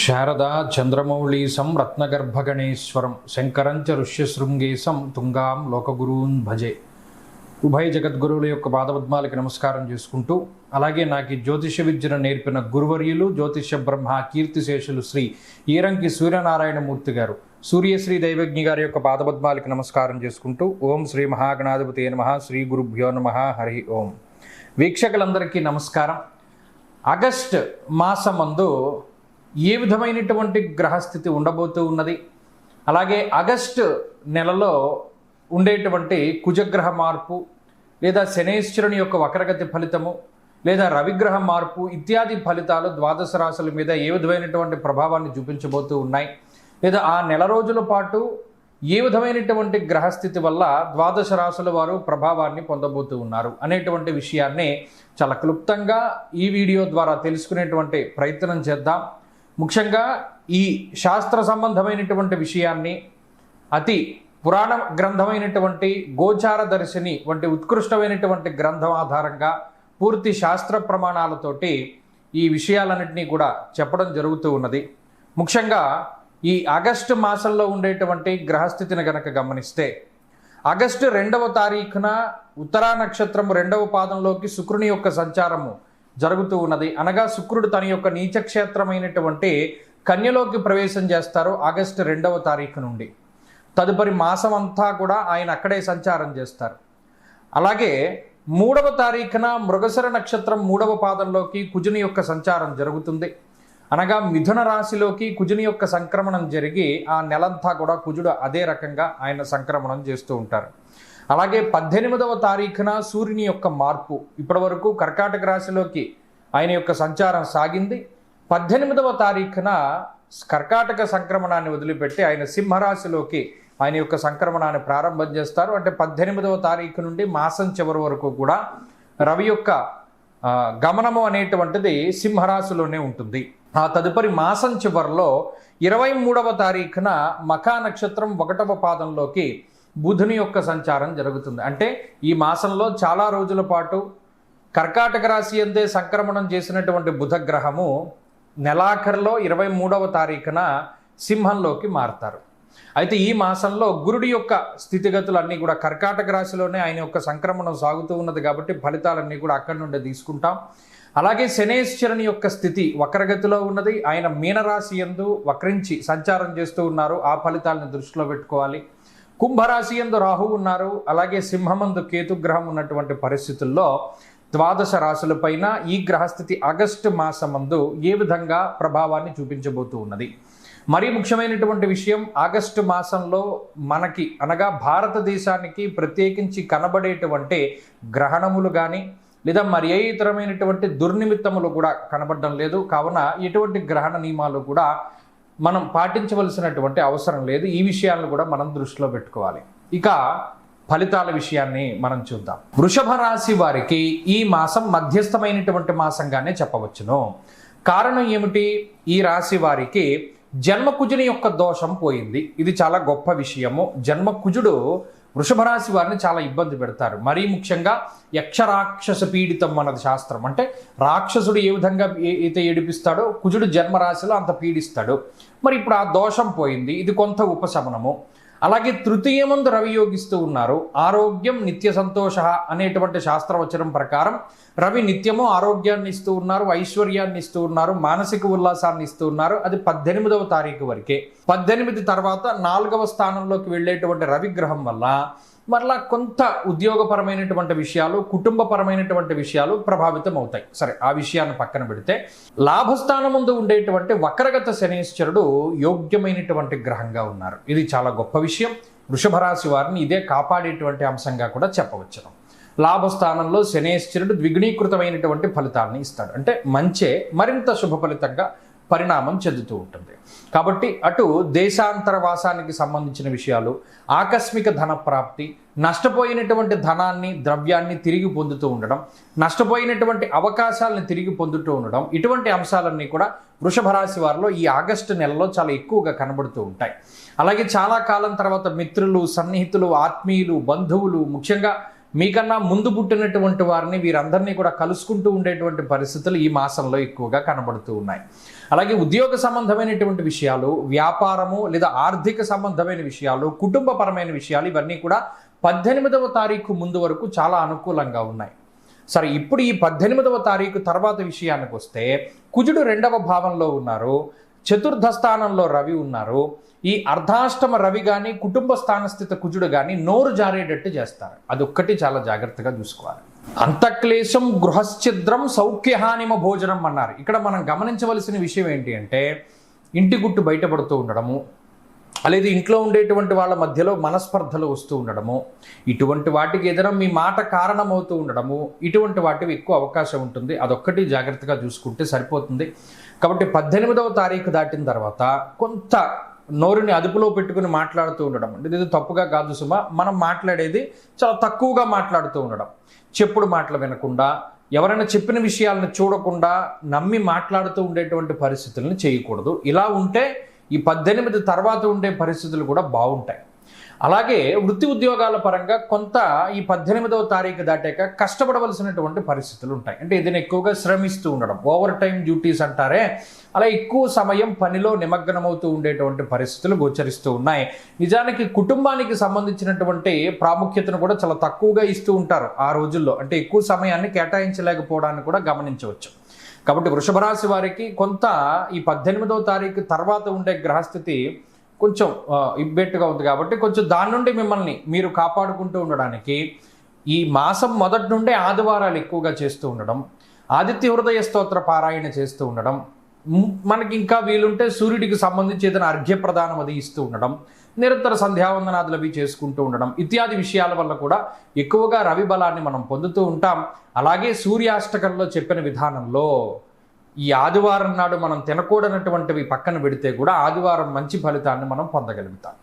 శారదా చంద్రమౌళీసం రత్నగర్భగణేశ్వరం శంకరంచ ఋష్యశృంగేశం తుంగాం లోకగురూన్ భజే. ఉభయ జగద్గురువుల యొక్క పాదపద్మాలకి నమస్కారం చేసుకుంటూ, అలాగే నాకు జ్యోతిష విద్యను నేర్పిన గురువర్యులు జ్యోతిష బ్రహ్మ కీర్తిశేషులు శ్రీ ఈరంకి సూర్యనారాయణమూర్తి గారు, సూర్యశ్రీ దైవజ్ఞి గారి యొక్క పాదపద్మాలకి నమస్కారం చేసుకుంటూ, ఓం శ్రీ మహాగణాధిపతి నమః, శ్రీ గురుభ్యో నమః, హరి ఓం. వీక్షకులందరికీ నమస్కారం. ఆగస్ట్ మాసమందు ఏ విధమైనటువంటి గ్రహస్థితి ఉండబోతూ ఉన్నది, అలాగే ఆగస్టు నెలలో ఉండేటువంటి కుజగ్రహ మార్పు లేదా శనేశ్వరుని యొక్క వక్రగతి ఫలితము లేదా రవిగ్రహ మార్పు ఇత్యాది ఫలితాలు ద్వాదశ రాశుల మీద ఏ విధమైనటువంటి ప్రభావాన్ని చూపించబోతూ ఉన్నాయి, లేదా ఆ నెల రోజుల పాటు ఏ విధమైనటువంటి గ్రహస్థితి వల్ల ద్వాదశ రాశుల వారు ప్రభావాన్ని పొందబోతూ ఉన్నారు అనేటువంటి విషయాన్ని చాలా క్లుప్తంగా ఈ వీడియో ద్వారా తెలుసుకునేటువంటి ప్రయత్నం చేద్దాం. ముఖ్యంగా ఈ శాస్త్ర సంబంధమైనటువంటి విషయాన్ని అతి పురాణ గ్రంథమైనటువంటి గోచార దర్శిని వంటి ఉత్కృష్టమైనటువంటి గ్రంథం ఆధారంగా పూర్తి శాస్త్ర ప్రమాణాలతోటి ఈ విషయాలన్నింటినీ కూడా చెప్పడం జరుగుతూ ఉన్నది. ముఖ్యంగా ఈ ఆగస్టు మాసంలో ఉండేటువంటి గ్రహస్థితిని గనక గమనిస్తే, ఆగస్టు 2వ తారీఖున ఉత్తరా నక్షత్రం 2వ పాదంలోకి శుక్రుని యొక్క సంచారము జరుగుతూ ఉన్నది. అనగా శుక్రుడు తన యొక్క నీచక్షేత్రమైనటువంటి కన్యలోకి ప్రవేశం చేస్తారు ఆగస్టు 2వ తారీఖు నుండి. తదుపరి మాసం అంతా కూడా ఆయన అక్కడే సంచారం చేస్తారు. అలాగే 3వ తారీఖున మృగశిర నక్షత్రం 3వ పాదంలోకి కుజుని యొక్క సంచారం జరుగుతుంది. అనగా మిథున రాశిలోకి కుజుని యొక్క సంక్రమణం జరిగి ఆ నెలంతా కూడా కుజుడు అదే రకంగా ఆయన సంక్రమణం చేస్తూ ఉంటారు. అలాగే 18వ తారీఖున సూర్యుని యొక్క మార్పు, ఇప్పటి వరకు కర్కాటక రాశిలోకి ఆయన యొక్క సంచారం సాగింది. 18వ తారీఖున కర్కాటక సంక్రమణాన్ని వదిలిపెట్టి ఆయన సింహరాశిలోకి ఆయన యొక్క సంక్రమణాన్ని ప్రారంభం చేస్తారు. అంటే 18వ తారీఖు నుండి మాసం చివరి వరకు కూడా రవి యొక్క గమనము అనేటువంటిది సింహరాశిలోనే ఉంటుంది. ఆ తదుపరి మాసం చివరిలో 23వ తారీఖున మఖా నక్షత్రం 1వ పాదంలోకి బుధుని యొక్క సంచారం జరుగుతుంది. అంటే ఈ మాసంలో చాలా రోజుల పాటు కర్కాటక రాశి అందే సంక్రమణం చేసినటువంటి బుధ గ్రహము నెలాఖరులో 23వ తారీఖున సింహంలోకి మారతారు. అయితే ఈ మాసంలో గురుడి యొక్క స్థితిగతులన్నీ కూడా కర్కాటక రాశిలోనే ఆయన యొక్క సంక్రమణం సాగుతూ ఉన్నది కాబట్టి ఫలితాలన్నీ కూడా అక్కడి నుండి తీసుకుంటాం. అలాగే శనేశ్వరుని యొక్క స్థితి వక్రగతిలో ఉన్నది. ఆయన మీనరాశి యందు వక్రించి సంచారం చేస్తూ ఉన్నారు. ఆ ఫలితాలను దృష్టిలో పెట్టుకోవాలి. కుంభరాశి యందు రాహు ఉన్నారు. అలాగే సింహమందు కేతుగ్రహం ఉన్నటువంటి పరిస్థితుల్లో ద్వాదశ రాశులపైన ఈ గ్రహస్థితి ఆగస్టు మాసమందు ఏ విధంగా ప్రభావాన్ని చూపించబోతూ ఉన్నది. మరీ ముఖ్యమైనటువంటి విషయం, ఆగస్టు మాసంలో మనకి అనగా భారతదేశానికి ప్రత్యేకించి కనబడేటువంటి గ్రహణములు కానీ లేదా మరి ఏ ఇతరమైనటువంటి దుర్నిమిత్తములు కూడా కనబడడం లేదు. కావున ఎటువంటి గ్రహణ నియమాలు కూడా మనం పాటించవలసినటువంటి అవసరం లేదు. ఈ విషయాలను కూడా మనం దృష్టిలో పెట్టుకోవాలి. ఇక ఫలితాల విషయాన్ని మనం చూద్దాం. వృషభ రాశి వారికి ఈ మాసం మధ్యస్థమైనటువంటి మాసంగానే చెప్పవచ్చును. కారణం ఏమిటి? ఈ రాశి వారికి జన్మకుజుని యొక్క దోషం పోయింది. ఇది చాలా గొప్ప విషయము. జన్మకుజుడు వృషభ రాశి వారిని చాలా ఇబ్బంది పెడతారు. మరీ ముఖ్యంగా యక్షరాక్షస పీడితం అన్నది శాస్త్రం. అంటే రాక్షసుడు ఏ విధంగా అయితే ఏడిపిస్తాడో కుజుడు జన్మరాశిలో అంత పీడిస్తాడు. మరి ఇప్పుడు ఆ దోషం పోయింది. ఇది కొంత ఉపశమనము. అలాగే తృతీయమందు రవి యోగిస్తూ ఉన్నారు. ఆరోగ్యం నిత్య సంతోష అనేటువంటి శాస్త్రవచనం ప్రకారం రవి నిత్యము ఆరోగ్యాన్ని ఇస్తూ ఉన్నారు, ఐశ్వర్యాన్ని ఇస్తూ ఉన్నారు, మానసిక ఉల్లాసాన్ని ఇస్తూ ఉన్నారు. అది 18వ తారీఖు వరకే. 18 తర్వాత 4వ స్థానంలోకి వెళ్ళేటువంటి రవిగ్రహం వల్ల మరలా కొంత ఉద్యోగపరమైనటువంటి విషయాలు, కుటుంబపరమైనటువంటి విషయాలు ప్రభావితం అవుతాయి. సరే, ఆ విషయాన్ని పక్కన పెడితే లాభస్థానం ముందు ఉండేటువంటి వక్రగత శనేశ్వరుడు యోగ్యమైనటువంటి గ్రహంగా ఉన్నారు. ఇది చాలా గొప్ప విషయం. వృషభ రాశి వారిని ఇదే కాపాడేటువంటి అంశంగా కూడా చెప్పవచ్చును. లాభస్థానంలో శనేశ్వరుడు ద్విగుణీకృతమైనటువంటి ఫలితాలను ఇస్తాడు. అంటే మంచే మరింత శుభ ఫలితంగా పరిణామం చెందుతూ ఉంటుంది. కాబట్టి అటు దేశాంతర వాసానికి సంబంధించిన విషయాలు, ఆకస్మిక ధన ప్రాప్తి, నష్టపోయినటువంటి ధనాన్ని ద్రవ్యాన్ని తిరిగి పొందుతూ ఉండడం, నష్టపోయినటువంటి అవకాశాలను తిరిగి పొందుతూ ఉండడం, ఇటువంటి అంశాలన్నీ కూడా వృషభ రాశి వారిలో ఈ ఆగస్టు నెలలో చాలా ఎక్కువగా కనబడుతూ ఉంటాయి. అలాగే చాలా కాలం తర్వాత మిత్రులు, సన్నిహితులు, ఆత్మీయులు, బంధువులు, ముఖ్యంగా మీకన్నా ముందు పుట్టినటువంటి వారిని వీరందరినీ కూడా కలుసుకుంటూ ఉండేటువంటి పరిస్థితులు ఈ మాసంలో ఎక్కువగా కనబడుతూ ఉన్నాయి. అలాగే ఉద్యోగ సంబంధమైనటువంటి విషయాలు, వ్యాపారము లేదా ఆర్థిక సంబంధమైన విషయాలు, కుటుంబపరమైన విషయాలు ఇవన్నీ కూడా 18వ తారీఖు ముందు వరకు చాలా అనుకూలంగా ఉన్నాయి. సరే, ఇప్పుడు ఈ 18వ తారీఖు తర్వాత విషయానికి వస్తే కుజుడు 2వ భావంలో ఉన్నారు, చతుర్థ స్థానంలో రవి ఉన్నారు. ఈ అర్ధాష్టమ రవి కానీ కుటుంబ స్థానస్థిత కుజుడు కానీ నోరు జారేటట్టు చేస్తారు. అదొక్కటి చాలా జాగ్రత్తగా చూసుకోవాలి. అంతఃక్లేశం గృహశ్చిద్రం సౌఖ్యహానిమ భోజనం అన్నారు. ఇక్కడ మనం గమనించవలసిన విషయం ఏంటి అంటే ఇంటి గుట్టు బయటపడుతూ ఉండడము, అలాగే ఇంట్లో ఉండేటువంటి వాళ్ళ మధ్యలో మనస్పర్ధలు వస్తూ ఉండడము, ఇటువంటి వాటికి ఏదైనా మీ మాట కారణమవుతూ ఉండడము, ఇటువంటి వాటికి ఎక్కువ అవకాశం ఉంటుంది. అదొక్కటి జాగ్రత్తగా చూసుకుంటే సరిపోతుంది. కాబట్టి 18వ తారీఖు దాటిన తర్వాత కొంత నోరుని అదుపులో పెట్టుకుని మాట్లాడుతూ ఉండడం, అంటే ఇది తప్పుగా కాదు సుమా, మనం మాట్లాడేది చాలా తక్కువగా మాట్లాడుతూ ఉండడం, చెప్పుడు మాటలు వినకుండా, ఎవరైనా చెప్పిన విషయాలను చూడకుండా నమ్మి మాట్లాడుతూ ఉండేటువంటి పరిస్థితులను చేయకూడదు. ఇలా ఉంటే ఈ 18 తర్వాత ఉండే పరిస్థితులు కూడా బాగుంటాయి. అలాగే వృత్తి ఉద్యోగాల పరంగా కొంత ఈ 18వ తారీఖు దాటాక కష్టపడవలసినటువంటి పరిస్థితులు ఉంటాయి. అంటే ఏదైనా ఎక్కువగా శ్రమిస్తూ ఉండడం, ఓవర్ టైం డ్యూటీస్ అంటారే, అలా ఎక్కువ సమయం పనిలో నిమగ్నమవుతూ ఉండేటువంటి పరిస్థితులు గోచరిస్తూ ఉన్నాయి. నిజానికి కుటుంబానికి సంబంధించినటువంటి ప్రాముఖ్యతను కూడా చాలా తక్కువగా ఇస్తూ ఉంటారు ఆ రోజుల్లో, అంటే ఎక్కువ సమయాన్ని కేటాయించలేకపోవడాన్ని కూడా గమనించవచ్చు. కాబట్టి వృషభ రాశి వారికి కొంత ఈ 18వ తారీఖు తర్వాత ఉండే గ్రహస్థితి కొంచెం ఇబ్బెట్టుగా ఉంది. కాబట్టి కొంచెం దాని నుండి మిమ్మల్ని మీరు కాపాడుకుంటూ ఉండడానికి ఈ మాసం మొదటి నుండే ఆదివారాలు ఎక్కువగా చేస్తూ ఉండడం, ఆదిత్య హృదయ స్తోత్ర పారాయణ చేస్తూ ఉండడం, మనకి ఇంకా వీలుంటే సూర్యుడికి సంబంధించి ఏదైనా అర్ఘ్యప్రదానం అది ఇస్తూ ఉండడం, నిరంతర సంధ్యావందనాదులు అవి చేసుకుంటూ ఉండడం ఇత్యాది విషయాల వల్ల కూడా ఎక్కువగా రవి బలాన్ని మనం పొందుతూ ఉంటాం. అలాగే సూర్యాష్టకంలో చెప్పిన విధానంలో ఈ ఆదివారం నాడు మనం తినకూడనటువంటివి పక్కన పెడితే కూడా ఆదివారం మంచి ఫలితాన్ని మనం పొందగలుగుతాం.